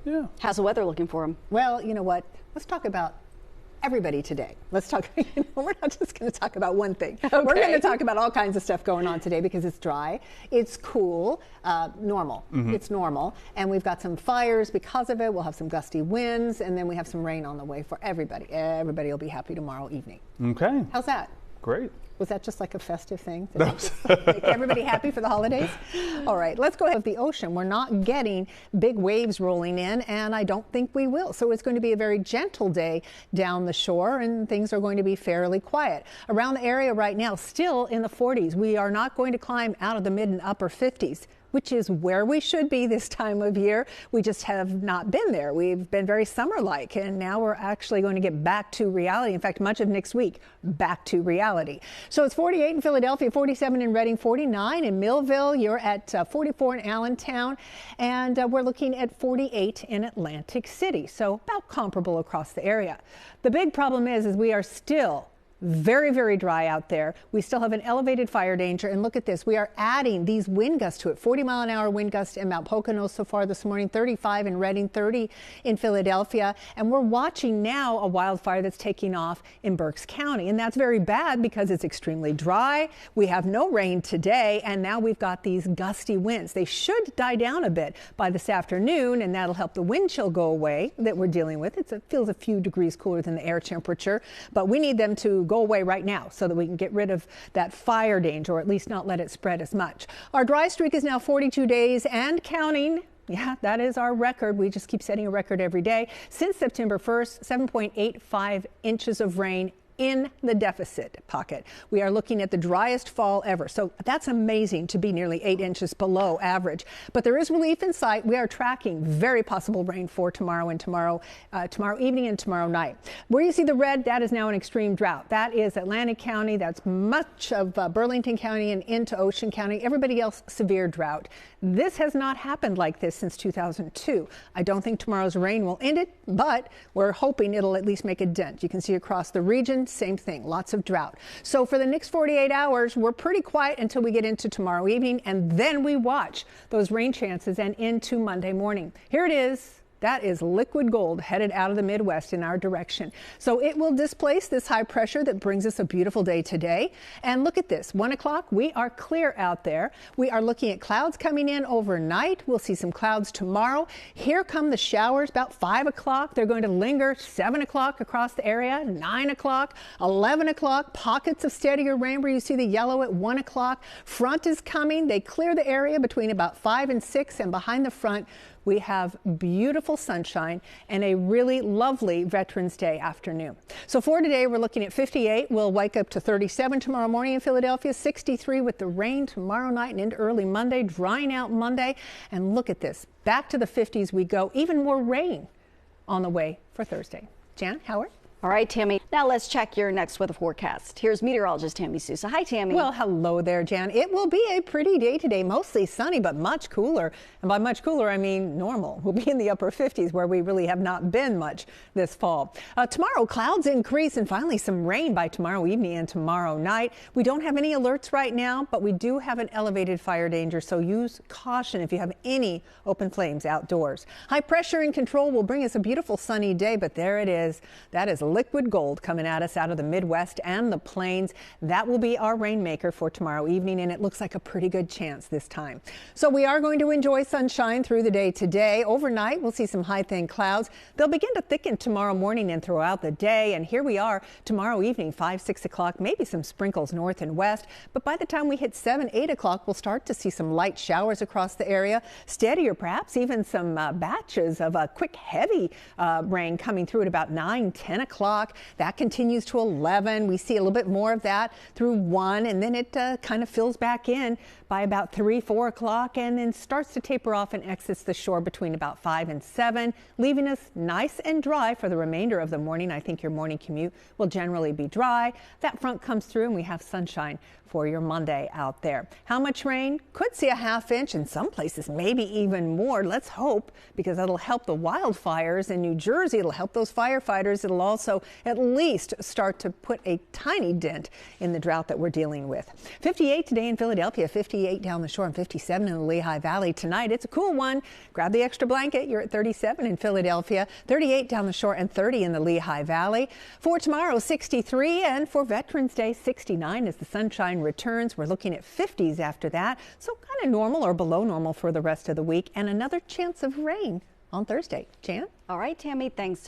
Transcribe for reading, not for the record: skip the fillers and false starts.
Yeah. How's the weather looking for them? Well, you know what? Let's talk about everybody today. Let's talk, we're not just going to talk about one thing. Okay. We're going to talk about all kinds of stuff going on today because it's dry, it's cool, normal. It's normal. And we've got some fires because of it. We'll have some gusty winds, and then we have some rain on the way for everybody. Everybody will be happy tomorrow evening. Okay. How's that? Great. Was that just like a festive thing? Did I just make everybody happy for the holidays? All right, let's go ahead with the ocean. We're not getting big waves rolling in, and I don't think we will. So it's going to be a very gentle day down the shore, and things are going to be fairly quiet. Around the area right now, still in the 40s. We are not going to climb out of the mid and upper 50s. Which is where we should be this time of year. We just have not been there. We've been very summer-like, and now we're actually going to get back to reality. In fact, much of next week, back to reality. So it's 48 in Philadelphia, 47 in Reading, 49 in Millville. You're at 44 in Allentown, and we're looking at 48 in Atlantic City. So about comparable across the area. The big problem is we are still very, very dry out there. We still have an elevated fire danger. And look at this. We are adding these wind gusts to it. 40-mile-an-hour wind gusts in Mount Pocono so far this morning, 35 in Reading, 30 in Philadelphia. And we're watching now a wildfire that's taking off in Berks County. And that's very bad because it's extremely dry. We have no rain today. And now we've got these gusty winds. They should die down a bit by this afternoon, and that'll help the wind chill go away that we're dealing with. It feels a few degrees cooler than the air temperature, but we need them to go away right now so that we can get rid of that fire danger, or at least not let it spread as much. Our dry streak is now 42 days and counting. Yeah, that is our record. We just keep setting a record every day. Since September 1st, 7.85 inches of rain in the deficit pocket. We are looking at the driest fall ever. So that's amazing to be nearly 8 inches below average. But there is relief in sight. We are tracking very possible rain for tomorrow and tomorrow evening and tomorrow night. Where you see the red, that is now an extreme drought. That is Atlantic County. That's much of Burlington County and into Ocean County. Everybody else, severe drought. This has not happened like this since 2002. I don't think tomorrow's rain will end it, but we're hoping it'll at least make a dent. You can see across the region, same thing, lots of drought. So for the next 48 hours, we're pretty quiet until we get into tomorrow evening, and then we watch those rain chances and into Monday morning. Here it is. That is liquid gold headed out of the Midwest in our direction. So it will displace this high pressure that brings us a beautiful day today. And look at this, 1 o'clock, we are clear out there. We are looking at clouds coming in overnight. We'll see some clouds tomorrow. Here come the showers about 5 o'clock. They're going to linger 7 o'clock across the area, 9 o'clock, 11 o'clock, pockets of steadier rain where you see the yellow at 1 o'clock. Front is coming. They clear the area between about 5 and 6, and behind the front, we have beautiful sunshine and a really lovely Veterans Day afternoon. So for today, we're looking at 58. We'll wake up to 37 tomorrow morning in Philadelphia, 63 with the rain tomorrow night and into early Monday, drying out Monday. And look at this. Back to the 50s we go. Even more rain on the way for Thursday. Jan, Howard? All right, Tammie. Now let's check your next weather forecast. Here's meteorologist Tammie Souza. Hi, Tammie. Well, hello there, Jan. It will be a pretty day today, mostly sunny, but much cooler. And by much cooler, I mean normal. We'll be in the upper 50s where we really have not been much this fall. Tomorrow, clouds increase and finally some rain by tomorrow evening and tomorrow night. We don't have any alerts right now, but we do have an elevated fire danger, so use caution if you have any open flames outdoors. High pressure and control will bring us a beautiful sunny day, but there it is. That is liquid gold coming at us out of the Midwest and the plains. That will be our rainmaker for tomorrow evening, and it looks like a pretty good chance this time. So we are going to enjoy sunshine through the day today. Overnight, we'll see some high thin clouds. They'll begin to thicken tomorrow morning and throughout the day. And here we are tomorrow evening, 5, 6 o'clock, maybe some sprinkles north and west. But by the time we hit 7, 8 o'clock, we'll start to see some light showers across the area. Steadier, perhaps even some batches of quick, heavy rain coming through at about 9, 10 o'clock. That continues to 11. We see a little bit more of that through 1, and then it kind of fills back in by about 3, 4 o'clock, and then starts to taper off and exits the shore between about 5 and 7, leaving us nice and dry for the remainder of the morning. I think your morning commute will generally be dry. That front comes through and we have sunshine for your Monday out there. How much rain? Could see a ½ inch in some places, maybe even more. Let's hope, because that'll help the wildfires in New Jersey. It'll help those firefighters. It'll also at least least start to put a tiny dent in the drought that we're dealing with. 58 today in Philadelphia, 58 down the shore, and 57 in the Lehigh Valley tonight. It's a cool one. Grab the extra blanket. You're at 37 in Philadelphia, 38 down the shore, and 30 in the Lehigh Valley. For tomorrow, 63, and for Veterans Day, 69 as the sunshine returns. We're looking at 50s after that, so kind of normal or below normal for the rest of the week, and another chance of rain on Thursday. Jan? All right, Tammie, thanks so much.